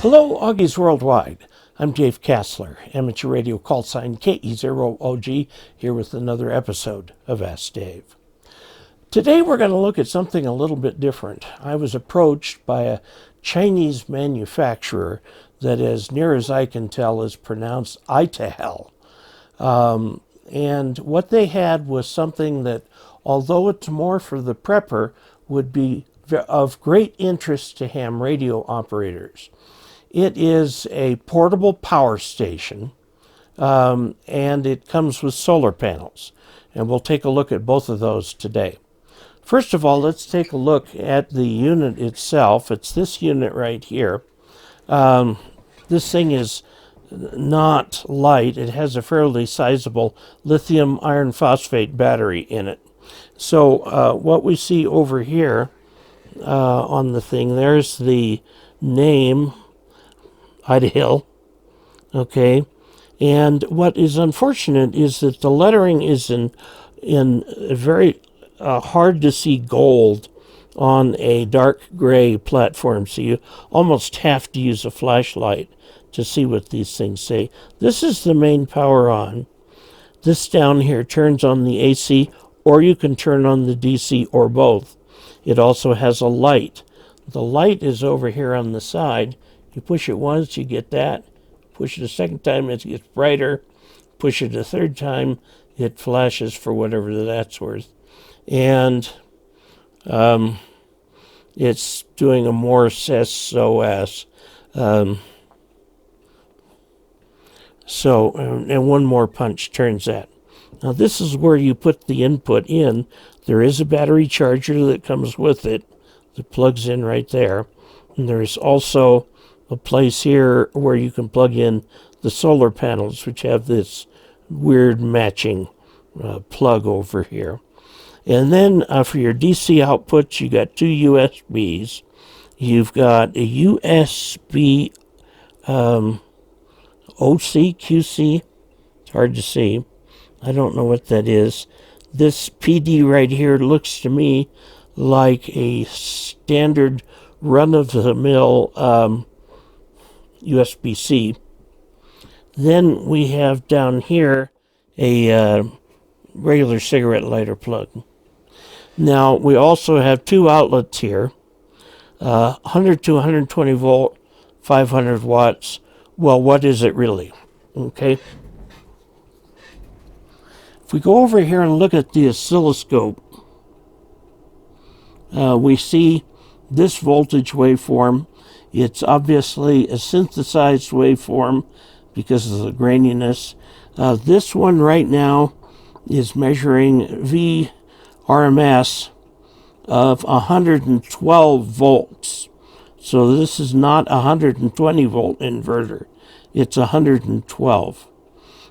Hello, Augies Worldwide. I'm Dave Kassler, amateur radio call sign KE0OG, here with another episode of Ask Dave. Today we're going to look at something a little bit different. I was approached by a Chinese manufacturer that, as near as I can tell, is pronounced ITEHIL. And what they had was something that, although it's more for the prepper, would be of great interest to ham radio operators. It is a portable power station, and it comes with solar panels. And we'll take a look at both of those today. First of all, let's take a look at the unit itself. It's this unit right here. This thing is not light. It has a fairly sizable lithium iron phosphate battery in it. So what we see over here on the thing, there's the name, ITEHIL, okay? And what is unfortunate is that the lettering is in a very hard to see gold on a dark gray platform, so you almost have to use a flashlight to see what these things say. This is the main power on. This down here turns on the AC, or you can turn on the DC, or both. It also has a light. The light is over here on the side. You push it once, you get that. Push it a second time, it gets brighter. Push it a third time, it flashes for whatever that's worth. And it's doing a Morse SOS. And one more punch turns that. Now this is where you put the input in. There is a battery charger that comes with it that plugs in right there. And there's also a place here where you can plug in the solar panels, which have this weird matching plug over here. And then for your DC outputs, you got two USBs. You've got a USB OC, QC. It's hard to see. I don't know what that is. This PD right here looks to me like a standard run-of-the-mill USB-C. Then we have down here a regular cigarette lighter plug. Now we also have two outlets here, 100 to 120 volt, 500 watts. Well, what is it really? Okay. If we go over here and look at the oscilloscope, we see this voltage waveform. It's obviously a synthesized waveform because of the graininess. This one right now is measuring VRMS of 112 volts. So this is not a 120 volt inverter. It's 112.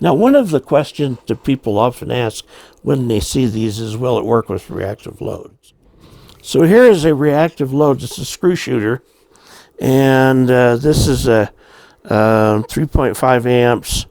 Now, one of the questions that people often ask when they see these is, will it work with reactive loads? So here is a reactive load. It's a screw shooter. And this is a 3.5 amps.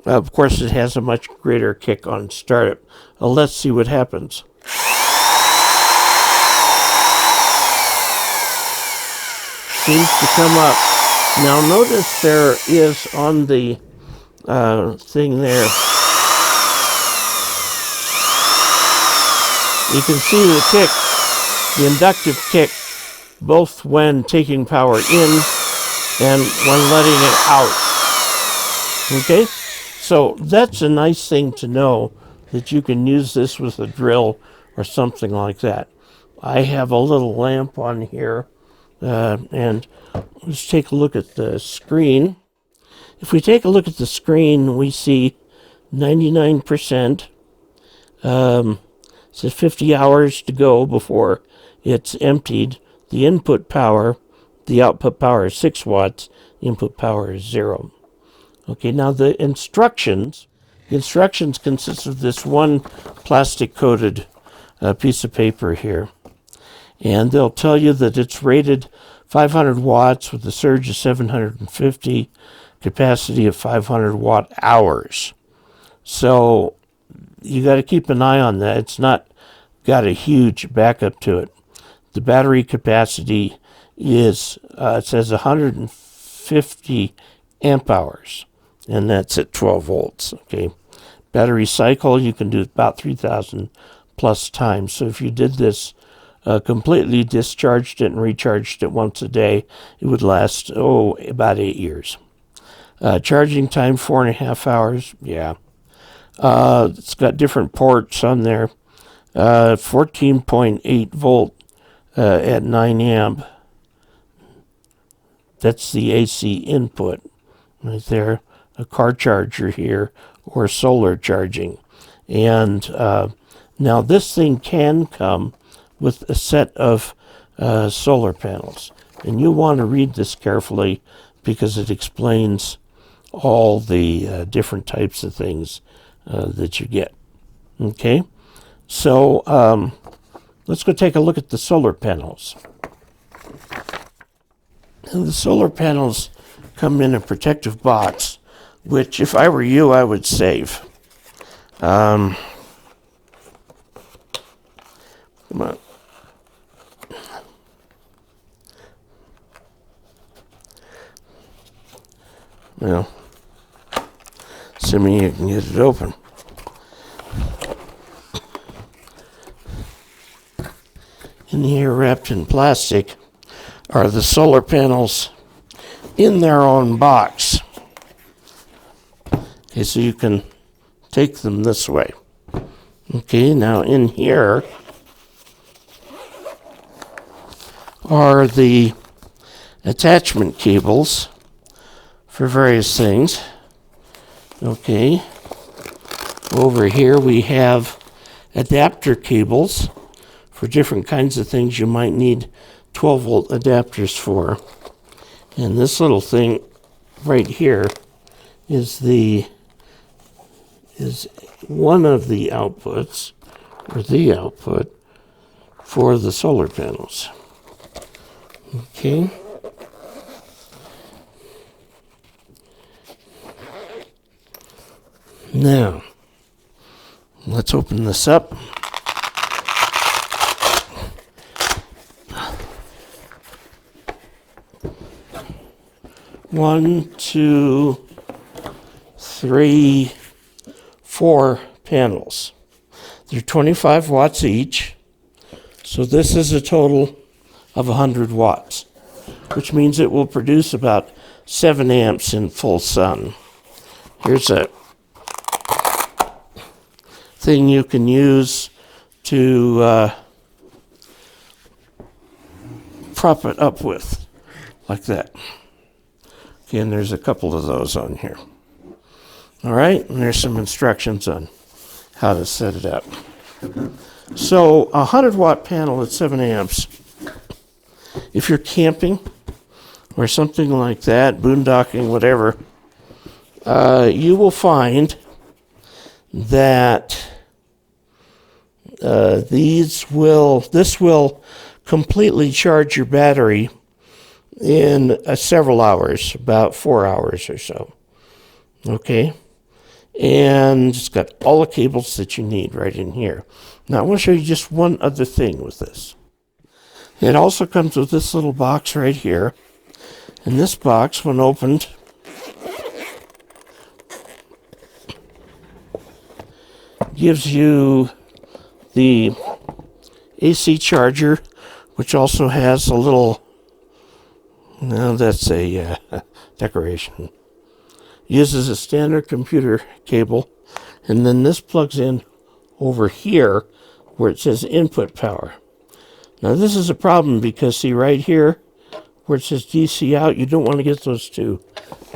Of course, it has a much greater kick on startup. Let's see what happens. Seems to come up. Now notice there is on the thing there, you can see the kick, the inductive kick, both when taking power in and when letting it out. Okay, so that's a nice thing to know, that you can use this with a drill or something like that. I have a little lamp on here, and let's take a look at the screen. If we take a look at the screen, we see 99%. It says 50 hours to go before it's emptied. The input power, the output power is 6 watts. The input power is 0. Okay, now the instructions consist of this one plastic-coated piece of paper here. And they'll tell you that it's rated 500 watts with a surge of 750, capacity of 500 watt hours. So you got to keep an eye on that. It's not got a huge backup to it. The battery capacity is, it says 150 250 amp hours, and that's at 12 volts. Okay, battery cycle you can do about 3,000 plus times. So if you did this completely, discharged it and recharged it once a day, it would last about 8 years. Charging time 4.5 hours. Yeah, it's got different ports on there. 14.8 volt at 9 amp. That's the AC input right there. A car charger here, or solar charging. And now this thing can come with a set of solar panels. And you want to read this carefully because it explains all the different types of things that you get. Okay, so let's go take a look at the solar panels. And the solar panels come in a protective box, which if I were you, I would save. Come on. Well, assuming you can get it open. In here, wrapped in plastic, are the solar panels in their own box. Okay, so you can take them this way. Okay, now in here are the attachment cables for various things. Okay, over here we have adapter cables for different kinds of things you might need 12 volt adapters for. And this little thing right here is one of the outputs, or the output for the solar panels. Okay. Now, let's open this up. One, two, three, 4 panels. They're 25 watts each. So this is a total of 100 watts, which means it will produce about 7 amps in full sun. Here's a thing you can use to prop it up with, like that. Okay, and there's a couple of those on here. All right, and there's some instructions on how to set it up. So a 100 watt panel at 7 amps, if you're camping or something like that, boondocking, whatever, you will find that this will completely charge your battery in several hours, about 4 hours or so. Okay, and it's got all the cables that you need right in here. Now I want to show you just one other thing with this. It also comes with this little box right here, and this box, when opened, gives you the AC charger, which also has a little, no, that's a decoration. Uses a standard computer cable, and then this plugs in over here where it says input power. Now this is a problem because, see right here where it says DC out, you don't want to get those two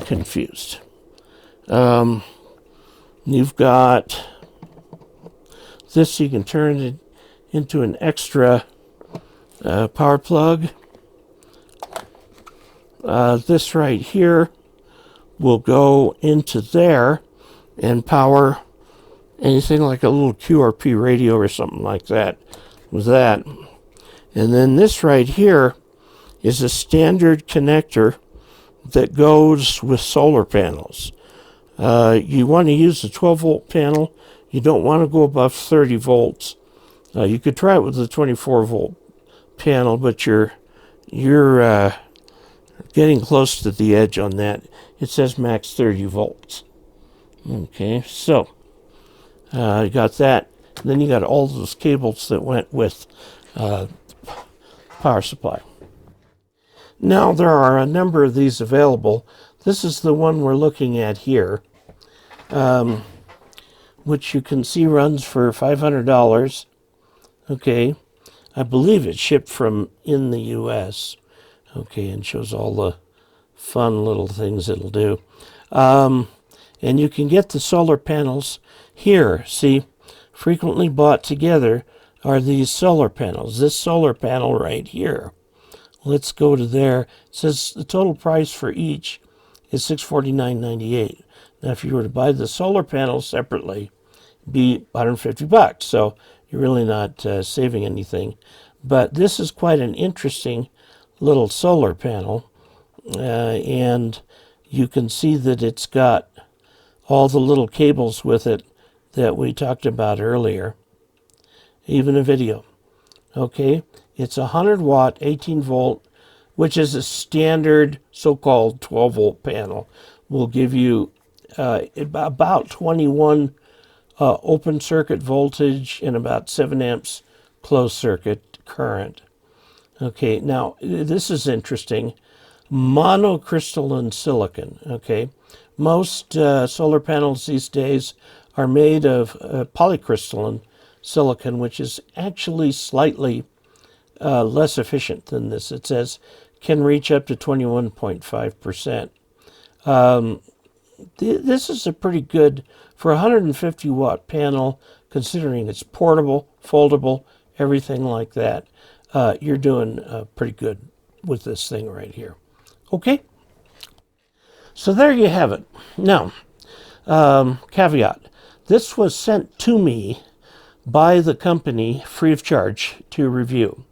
confused. You've got this, you can turn it into an extra power plug. This right here will go into there and power anything like a little QRP radio or something like that with that. And then this right here is a standard connector that goes with solar panels. You want to use a 12 volt panel. You don't want to go above 30 volts. You could try it with a 24 volt panel, but your getting close to the edge on that. It says max 30 volts. Okay, so you got that. Then you got all those cables that went with power supply. Now there are a number of these available. This is the one we're looking at here, which you can see runs for $500. Okay, I believe it's shipped from in the U.S. Okay, and shows all the fun little things it'll do. And you can get the solar panels here. See, frequently bought together are these solar panels. This solar panel right here. Let's go to there. It says the total price for each is $649.98. Now, if you were to buy the solar panels separately, it'd be $150. So you're really not saving anything. But this is quite an interesting little solar panel. And you can see that it's got all the little cables with it that we talked about earlier. Even a video. Okay, it's a 100 watt, 18 volt, which is a standard so-called 12 volt panel. Will give you about 21 open circuit voltage and about 7 amps closed circuit current. Okay, now this is interesting. Monocrystalline silicon. Okay, most solar panels these days are made of polycrystalline silicon, which is actually slightly less efficient than this. It says can reach up to 21.5%. This is a pretty good, for a 150 watt panel, considering it's portable, foldable, everything like that. You're doing pretty good with this thing right here. Okay, so there you have it. Now, caveat, this was sent to me by the company free of charge to review.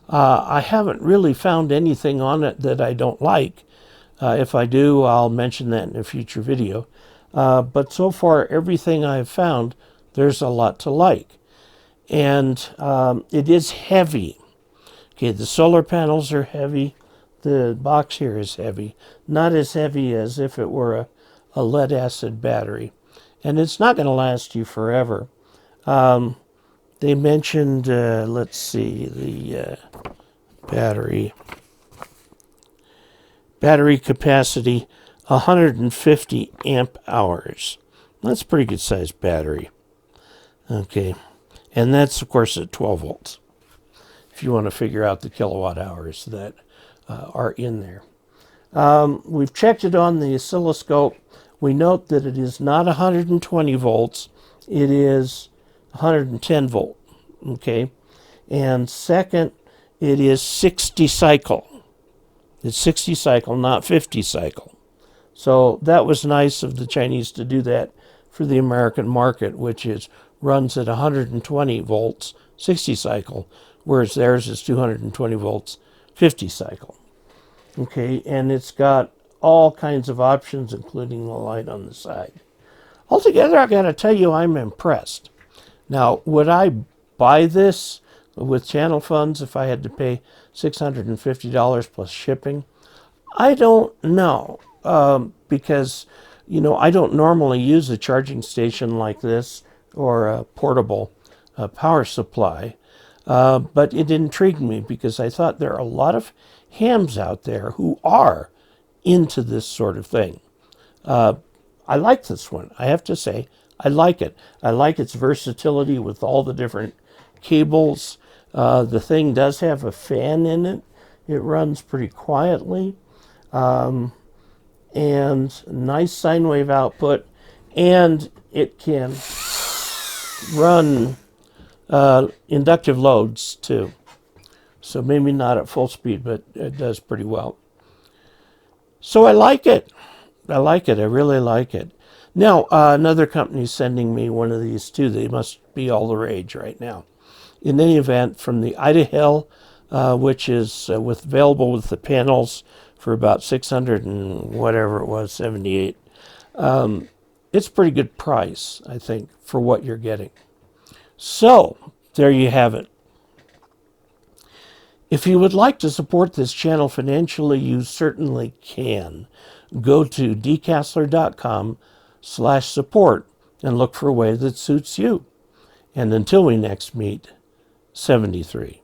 I haven't really found anything on it that I don't like. If I do, I'll mention that in a future video. But so far, everything I've found, there's a lot to like. And it is heavy. Okay, the solar panels are heavy. The box here is heavy. Not as heavy as if it were a lead acid battery. And it's not going to last you forever. They mentioned, let's see, the battery capacity, 150 amp hours. That's a pretty good sized battery. Okay, and that's of course at 12 volts. If you want to figure out the kilowatt hours that are in there. We've checked it on the oscilloscope. We note that it is not 120 volts. It is 110 volt. Okay, and second, it is 60 cycle. It's 60 cycle, not 50 cycle. So that was nice of the Chinese to do that for the American market, which runs at 120 volts, 60 cycle, whereas theirs is 220 volts, 50 cycle. Okay, and it's got all kinds of options, including the light on the side. Altogether, I got to tell you, I'm impressed. Now, would I buy this with channel funds if I had to pay $650 plus shipping? I don't know, because, you know, I don't normally use a charging station like this or a portable power supply, but it intrigued me because I thought there are a lot of hams out there who are into this sort of thing. I like this one. I have to say, I like it. I like its versatility with all the different cables. The thing does have a fan in it. It runs pretty quietly. And nice sine wave output. And it can run inductive loads too. So maybe not at full speed, but it does pretty well. So I like it. I like it. I really like it. Now, another company is sending me one of these too. They must be all the rage right now. In any event, from the ITEHIL, which is available with the panels for about 600 and whatever it was, 78. It's a pretty good price, I think, for what you're getting. So, there you have it. If you would like to support this channel financially, you certainly can. Go to dcasler.com/support and look for a way that suits you. And until we next meet, 73.